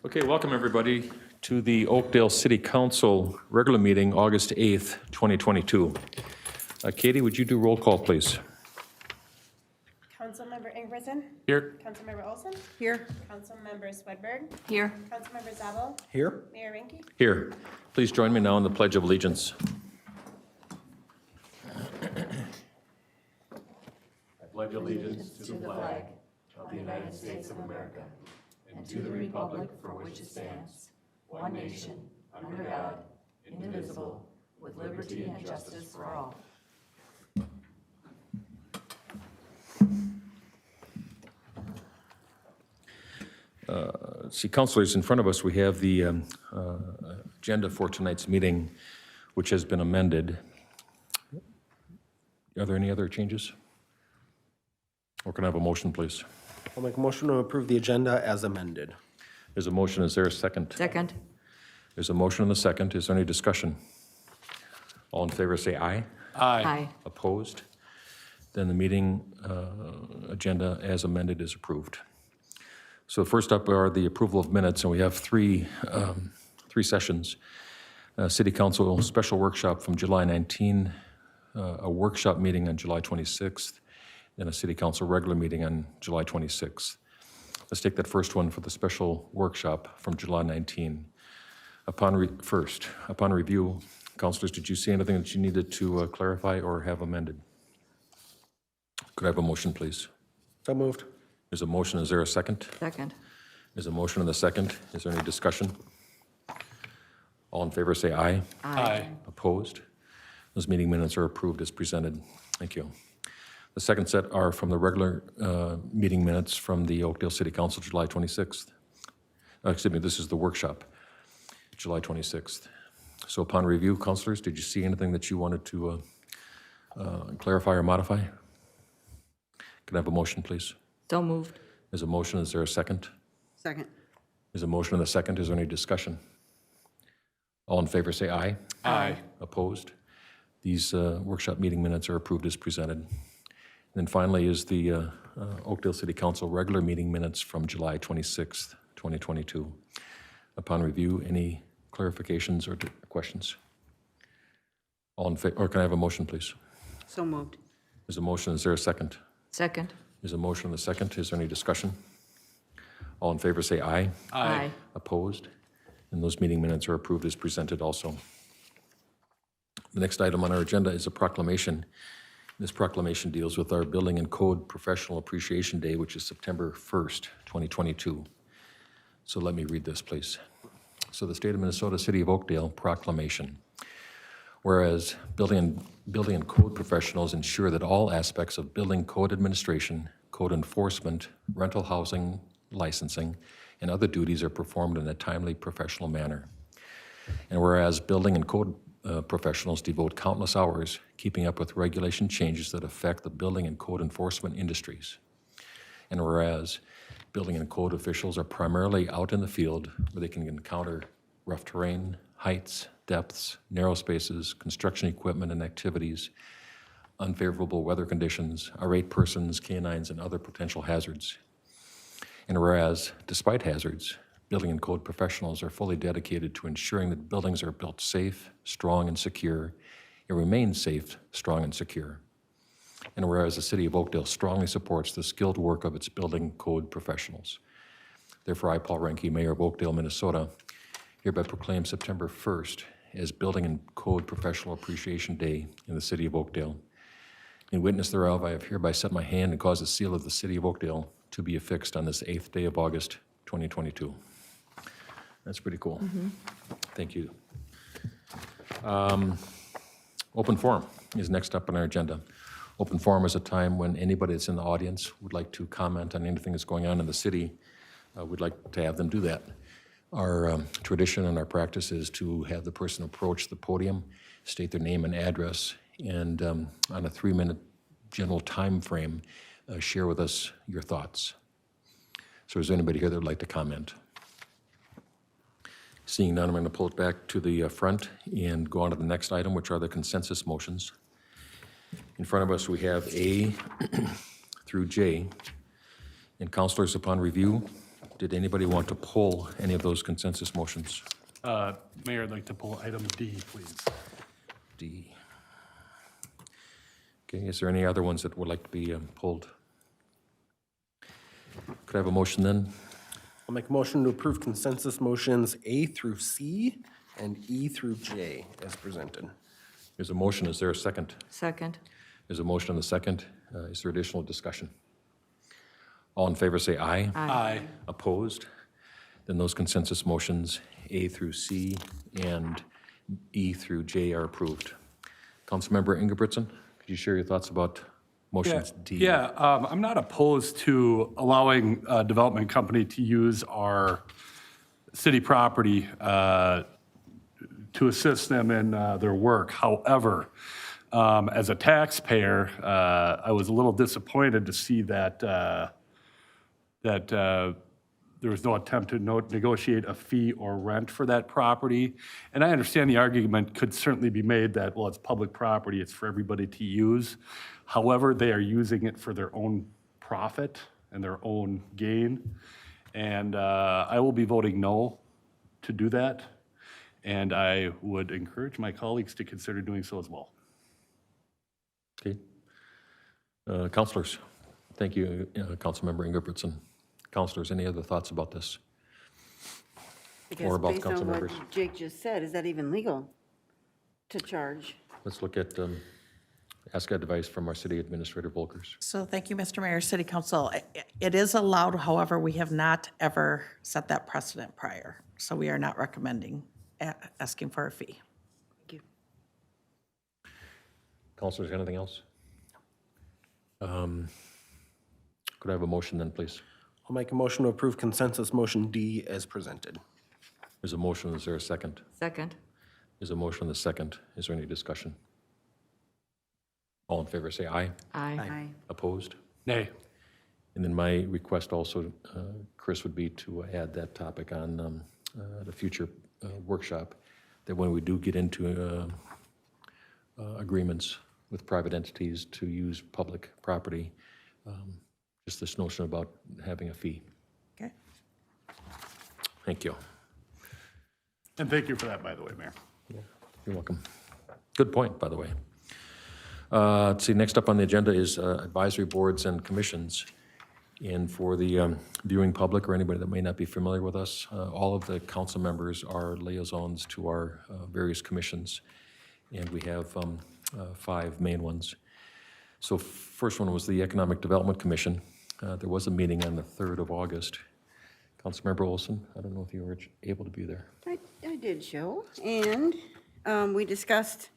Okay, welcome everybody to the Oakdale City Council regular meeting, August 8th, 2022. Katie, would you do roll call, please? Councilmember Ingebrigtson. Here. Councilmember Olson. Here. Councilmember Swedberg. Here. Councilmember Zabel. Here. Mayor Rinke. Here. Please join me now in the Pledge of Allegiance. I pledge allegiance To the flag of the United States of America and to the republic for which it stands, one nation, under God, indivisible, with liberty and justice for all. See, councilors, in front of us, we have the agenda for tonight's meeting, which has been amended. Are there any other changes? Or can I have a motion, please? I'll make a motion to approve the agenda as amended. There's a motion. Is there a second? Second. There's a motion and a second. Is there any discussion? All in favor say aye. Aye. Opposed? Then the meeting agenda as amended is approved. So first up are the approval of minutes, and we have three sessions. City Council special workshop from July 19, a workshop meeting on July 26th, and a City Council regular meeting on July 26th. Let's take that first one for the special workshop from July 19. Upon review, councilors, did you see anything that you needed to clarify or have amended? Could I have a motion, please? So moved. There's a motion. Is there a second? Second. There's a motion and a second. Is there any discussion? All in favor say aye. Aye. Opposed? Those meeting minutes are approved as presented. Thank you. The second set are from the regular meeting minutes from the Oakdale City Council, July 26th. Excuse me, this is the workshop, July 26th. So upon review, councilors, did you see anything that you wanted to clarify or modify? Can I have a motion, please? So moved. There's a motion. Is there a second? Second. There's a motion and a second. Is there any discussion? All in favor say aye. Aye. Opposed? These workshop meeting minutes are approved as presented. And then finally is the Oakdale City Council regular meeting minutes from July 26th, 2022. Upon review, any clarifications or questions? All in favor, or can I have a motion, please? So moved. There's a motion. Is there a second? Second. There's a motion and a second. Is there any discussion? All in favor say aye. Aye. Opposed? And those meeting minutes are approved as presented also. The next item on our agenda is a proclamation. This proclamation deals with our Building and Code Professional Appreciation Day, which is September 1st, 2022. So let me read this, please. So the State of Minnesota, City of Oakdale Proclamation. Whereas building and code professionals ensure that all aspects of building code administration, code enforcement, rental housing, licensing, and other duties are performed in a timely, professional manner. And whereas building and code professionals devote countless hours keeping up with regulation changes that affect the building and code enforcement industries. And whereas building and code officials are primarily out in the field where they can encounter rough terrain, heights, depths, narrow spaces, construction equipment and activities, unfavorable weather conditions, irate persons, canines, and other potential hazards. And whereas, despite hazards, building and code professionals are fully dedicated to ensuring that buildings are built safe, strong, and secure, and remain safe, strong, and secure. And whereas the City of Oakdale strongly supports the skilled work of its building code professionals. Therefore, I, Paul Reinke, Mayor of Oakdale, Minnesota, hereby proclaim September 1st as Building and Code Professional Appreciation Day in the City of Oakdale. In witness thereof, I have hereby set my hand and caused the seal of the City of Oakdale to be affixed on this 8th day of August, 2022. That's pretty cool. Mm-hmm. Thank you. Open forum is next up on our agenda. Open forum is a time when anybody that's in the audience would like to comment on anything that's going on in the city. We'd like to have them do that. Our tradition and our practice is to have the person approach the podium, state their name and address, and on a 3-minute general time frame, share with us your thoughts. So is there anybody here that would like to comment? Seeing none, I'm going to pull it back to the front and go on to the next item, which are the consensus motions. In front of us, we have A through J. And councilors, upon review, Did anybody want to pull any of those consensus motions? Mayor, I'd like to pull item D, please. D. Okay, is there any other ones that would like to be pulled? Could I have a motion then? I'll make a motion to approve consensus motions A through C and E through J as presented. There's a motion, is there a second? Second. There's a motion and a second. Is there additional discussion? All in favor say aye. Aye. Opposed? Then those consensus motions, A through C and E through J are approved. Councilmember Ingebrigtson, could you share your thoughts about motions D? Yeah, I'm not opposed to allowing a development company to use our city property to assist them in their work. However, as a taxpayer, I was a little disappointed to see that there was no attempt to negotiate a fee or rent for that property. And I understand the argument could certainly be made that, well, it's public property, it's for everybody to use. However, they are using it for their own profit and their own gain. And I will be voting no to do that. And I would encourage my colleagues to consider doing so as well. Okay. Councilors, thank you, Councilmember Ingebrigtson. Councilors, any other thoughts about this? I guess Or about based on council what members? Jake just said, is that even legal to charge? Let's look at, ask advice from our city administrator, Volkers. So thank you, Mr. Mayor, City Council. It is allowed, however, we have not ever set that precedent prior. So we are not recommending asking for a fee. Thank you. Councilors, anything else? Could I have a motion then, please? I'll make a motion to approve consensus motion D as presented. There's a motion, is there a second? Second. There's a motion and a second. Is there any discussion? All in favor say aye. Aye. Opposed? Nay. And then my request also, Chris, would be to add that topic on the future workshop, that when we do get into agreements with private entities to use public property, just this notion about having a fee. Okay. Thank you. And thank you for that, by the way, Mayor. You're welcome. Good point, by the way. Let's see, next up on the agenda is advisory boards and commissions. And for the viewing public or anybody that may not be familiar with us, all of the council members are liaisons to our various commissions. And we have 5 main ones. So first one was the Economic Development Commission. There was a meeting on the 3rd of August. Councilmember Olson, I don't know if you were able to be there. I did show, and we discussed,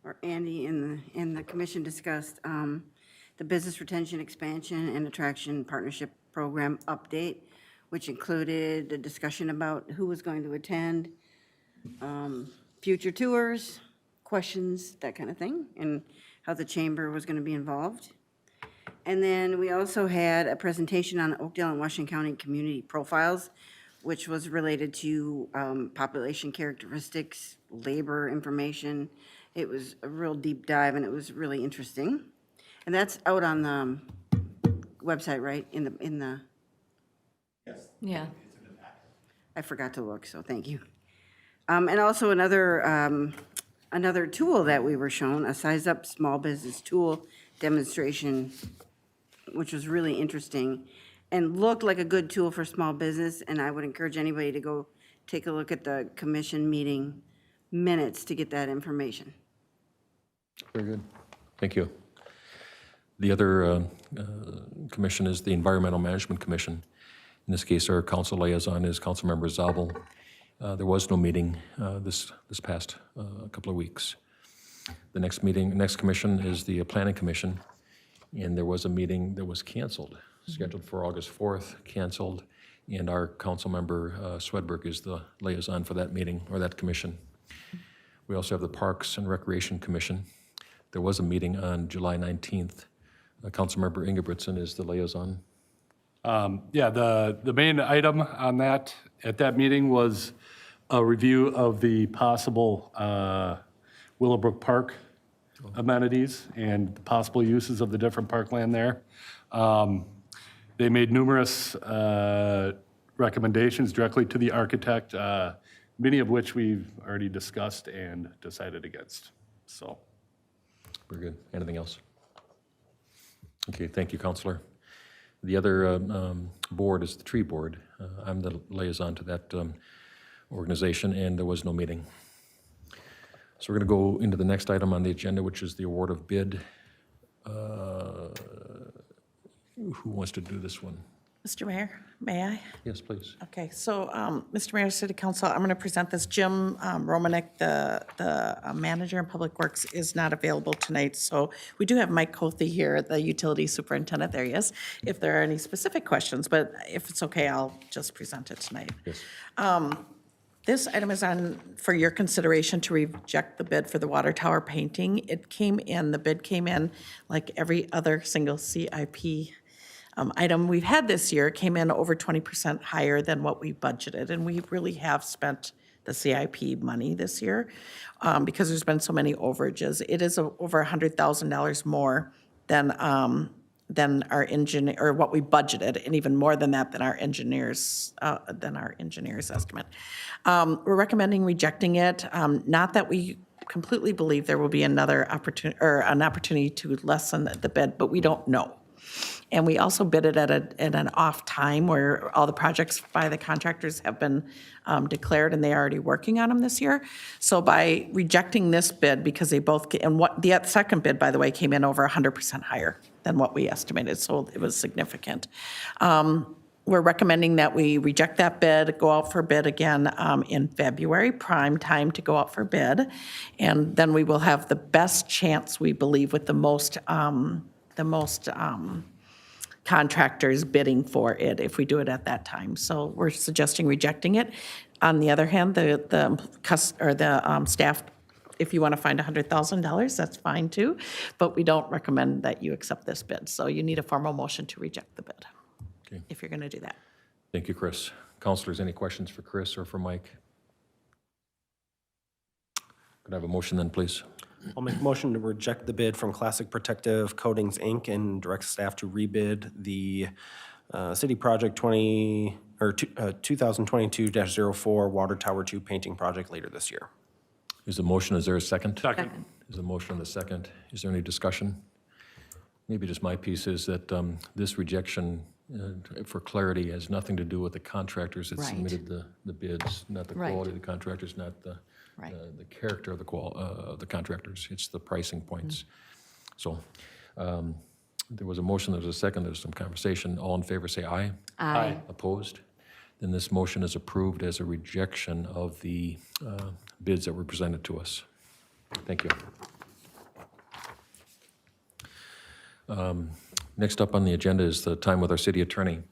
or Andy and the commission discussed, the Business Retention Expansion and Attraction Partnership Program update, which included a discussion about who was going to attend, future tours, questions, that kind of thing, and how the chamber was going to be involved. And then we also had a presentation on Oakdale and Washington County community profiles, which was related to population characteristics, labor information. It was a real deep dive, and it was really interesting. And that's out on the website, right? In the. Yeah. I forgot to look, so thank you. And also another tool that we were shown, a Size Up Small Business Tool demonstration, which was really interesting and looked like a good tool for small business. And I would encourage anybody to go take a look at the commission meeting minutes to get that information. Very good. Thank you. The other commission is the Environmental Management Commission. In this case, our council liaison is Councilmember Zabel. There was no meeting this past couple of weeks. The next commission is the Planning Commission, and there was a meeting that was canceled, scheduled for August 4th, canceled, and our councilmember Swedberg is the liaison for that meeting, or that commission. We also have the Parks and Recreation Commission. There was a meeting on July 19th. Councilmember Ingebrigtson is the liaison. Yeah, the main item on that, at that meeting, was a review of the possible Willowbrook Park amenities and the possible uses of the different parkland there. They made numerous recommendations directly to the architect, many of which we've already discussed and decided against. So, Very good. Anything else? Okay, thank you, Counselor. The other board is the tree board. I'm the liaison to that organization, and there was no meeting. So we're going to go into the next item on the agenda, which is the award of bid. Who wants to do this one? Mr. Mayor, may I? Yes, please. Okay, so, Mr. Mayor, City Council, I'm going to present this. Jim Romanek, the manager in Public Works, is not available tonight, so we do have Mike Cothy here, the utility superintendent. There he is, if there are any specific questions, but if it's okay, I'll just present it tonight. Yes. This item is on for your consideration to reject the bid for the water tower painting. It came in, the bid came in like every other single CIP item we've had this year. It came in over 20% higher than what we budgeted, and we really have spent the CIP money this year because there's been so many overages. It is over $100,000 more than our engineer, or what we budgeted, and even more than that than our engineers estimate. We're recommending rejecting it. Not that we completely believe there will be another opportunity, or an opportunity to lessen the bid, but we don't know. And we also bid it at an off time where all the projects by the contractors have been declared, and they are already working on them this year. So by rejecting this bid, because they both, and what the second bid, by the way, came in over 100% higher than what we estimated, so it was significant. We're recommending that we reject that bid, go out for bid again in February, prime time to go out for bid. And then we will have the best chance, we believe, with the most contractors bidding for it if we do it at that time. So we're suggesting rejecting it. On the other hand, the staff, if you want to find $100,000, that's fine too, but we don't recommend that you accept this bid. So you need a formal motion to reject the bid, Okay. if you're going to do that. Thank you, Chris. Counselors, any questions for Chris or for Mike? Could I have a motion then, please? I'll make a motion to reject the bid from Classic Protective Coatings, Inc. and direct staff to rebid the city project 2022-04 Water Tower 2 painting project later this year. Is a motion, is there a second? second. Is a motion and a second. Is there any discussion? Maybe just my piece is that this rejection, for clarity, has nothing to do with the contractors that Right. submitted the bids, not the Right. quality of the contractors, not the Right. the character of the contractors. It's the pricing points. So there was a motion, there was a second, there was some conversation. All in favor, say aye. Aye. Opposed? Then this motion is approved as a rejection of the bids that were presented to us. Thank you. Next up on the agenda is the time with our city attorney.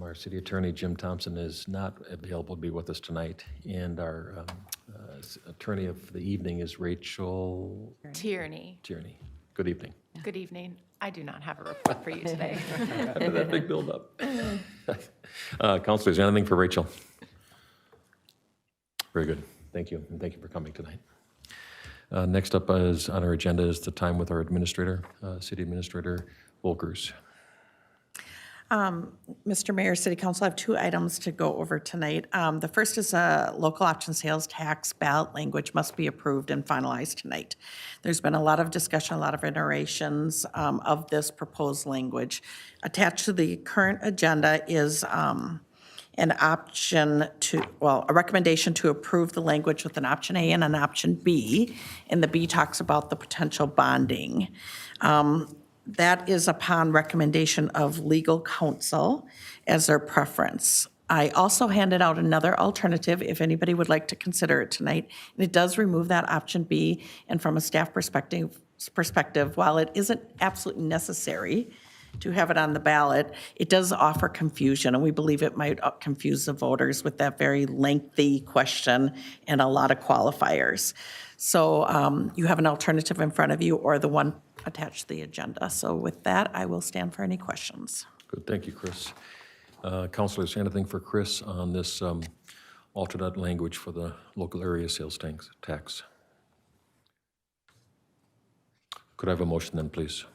Our city attorney, Jim Thompson, is not available to be with us tonight, and our attorney of the evening is Rachel Tierney. Tierney. Good evening. Good evening. I do not have a report for you today. After that big buildup. Counselors, anything for Rachel? Very good. Thank you, and thank you for coming tonight. Next up is on our agenda is the time with our administrator, City Administrator Volkers. Mr. Mayor, City Council, I have two items to go over tonight. The first is a local option sales tax ballot language must be approved and finalized tonight. There's been a lot of discussion, a lot of iterations of this proposed language. Attached to the current agenda is a recommendation to approve the language with an option A and an option B, and the B talks about the potential bonding. That is upon recommendation of legal counsel as their preference. I also handed out another alternative if anybody would like to consider it tonight. And it does remove that option B, and from a staff perspective, while it isn't absolutely necessary to have it on the ballot, it does offer confusion, and we believe it might confuse the voters with that very lengthy question and a lot of qualifiers. So you have an alternative in front of you, or the one attached to the agenda. So with that, I will stand for any questions. Good, thank you, Chris. Counselors, anything for Chris on this alternate language for the local area sales tax? Could I have a motion then, please?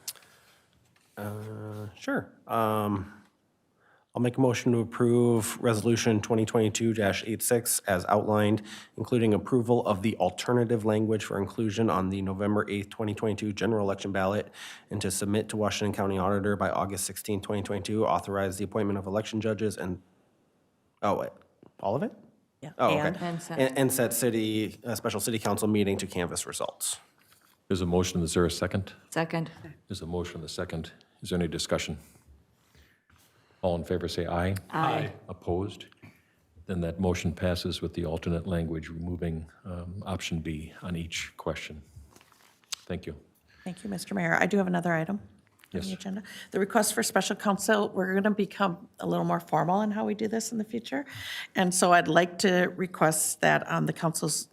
Sure. I'll I'll make a motion to approve Resolution 2022-86 as outlined, including approval of the alternative language for inclusion on the November 8th, 2022 general election ballot, and to submit to Washington County Auditor by August 16, 2022, authorize the appointment of election judges and, oh, wait, all of it? Yeah. Oh, okay. And set. And set special city council meeting to canvass results. There's a motion. Is there a second? Second. There's a motion and a second. Is there any discussion? All in favor say aye. Aye. Opposed? Then that motion passes with the alternate language, removing option B on each question. Thank you. Thank you, Mr. Mayor. I do have another item on the Yes. agenda. The request for special counsel, we're going to become a little more formal in how we do this in the future. And so I'd like to request that the councils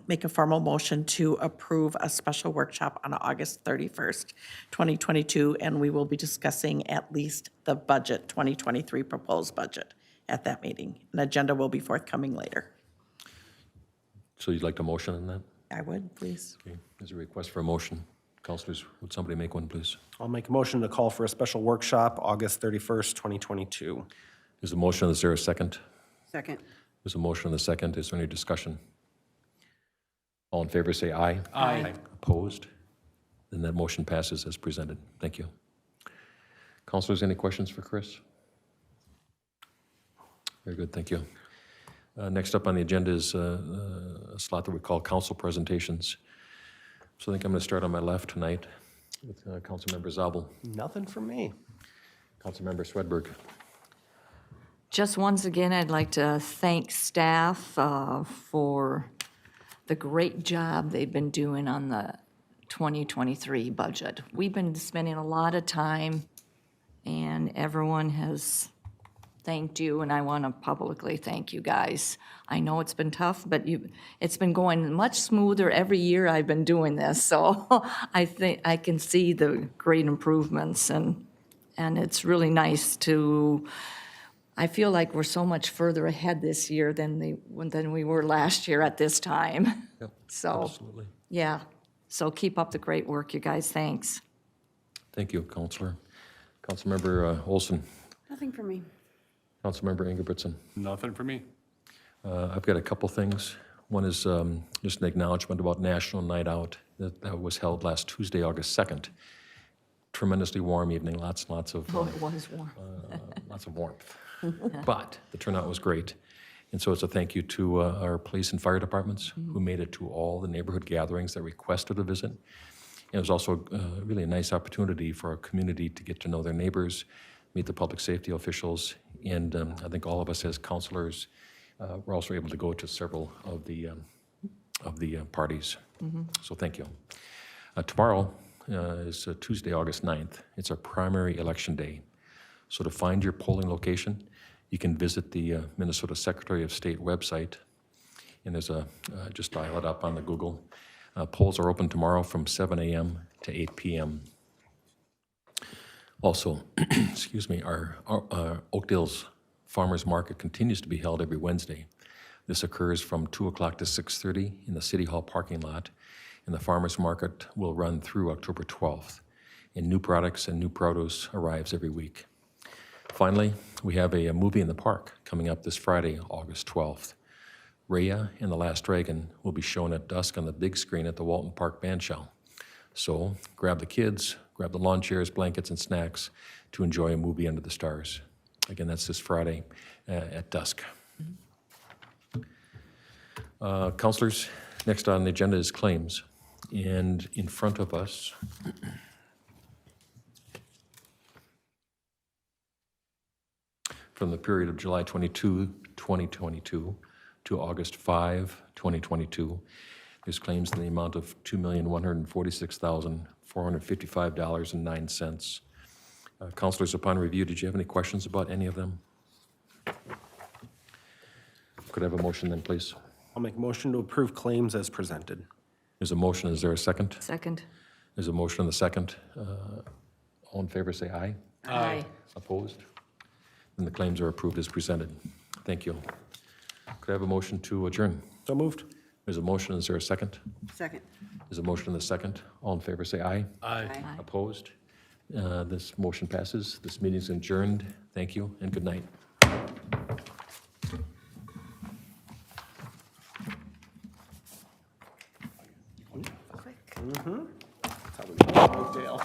make a formal motion to approve a special workshop on August 31st, 2022, and we will be discussing at least the budget, 2023 proposed budget at that meeting. An agenda will be forthcoming later. So you'd like to motion on that? I would, please. Okay. There's a request for a motion. Councilors, would somebody make one, please? I'll make a motion to call for a special workshop, August 31st, 2022. There's a motion. Is there a second? Second. There's a motion and a second. Is there any discussion? All in favor say aye. Aye. Opposed? Then that motion passes as presented. Thank you. Councilors, any questions for Chris? Very good, thank you. Next up on the agenda is a slot that we call council presentations. So I think I'm going to start on my left tonight with Councilmember Zabel, Nothing from me. Councilmember Swedberg. Just once again, I'd like to thank staff for the great job they've been doing on the 2023 budget. We've been spending a lot of time, and everyone has thanked you, and I want to publicly thank you guys. I know it's been tough, but it's been going much smoother every year I've been doing this, so I think I can see the great improvements, and it's really nice to. I feel like we're so much further ahead this year than we were last year at this time. Yep, So, absolutely. yeah, so keep up the great work, you guys, thanks. Thank you, Councilor. Councilmember Olson, Nothing for me. Councilmember Ingebrigtson. Nothing for me. I've got a couple things. One is just an acknowledgement about National Night Out that was held last Tuesday, August 2nd. Tremendously warm evening, lots and lots of Oh, it was warm. lots of warmth. But the turnout was great. And so it's a thank you to our police and fire departments who made it to all the neighborhood gatherings that requested a visit. And it was also really a nice opportunity for our community to get to know their neighbors, meet the public safety officials, and I think all of us as counselors were also able to go to several of the parties. So thank you. Tomorrow is Tuesday, August 9th. It's our primary election day. So to find your polling location, you can visit the Minnesota Secretary of State website, and there's just dial it up on the Google. Polls are open tomorrow from 7 a.m. to 8 p.m. Also, excuse me, our Oakdale's Farmers Market continues to be held every Wednesday. This occurs from 2 o'clock to 6:30 in the City Hall parking lot, and the Farmers Market will run through October 12th. And new products and new produce arrives every week. Finally, we have a movie in the park coming up this Friday, August 12th. Raya and the Last Dragon will be shown at dusk on the big screen at the Walton Park Bandshell. So grab the kids, grab the lawn chairs, blankets, and snacks to enjoy a movie under the stars. Again, that's this Friday at dusk. Councilors, next on the agenda is claims. And in front of us, from the period of July 22, 2022 to August 5, 2022, there's claims in the amount of $2,146,455.09. Councilors, upon review, did you have any questions about any of them? Could I have a motion then, please? I'll make a motion to approve claims as presented. There's a motion. Is there a second? Second. There's a motion and a second. All in favor, say aye. Aye. Opposed? Then the claims are approved as presented. Thank you. Could I have a motion to adjourn? So moved. There's a motion. Is there a second? Second. There's a motion and a second. All in favor, say aye. Aye. Aye. Opposed? This motion passes. This meeting is adjourned. Thank you and good night. That's how we do it in Oakdale.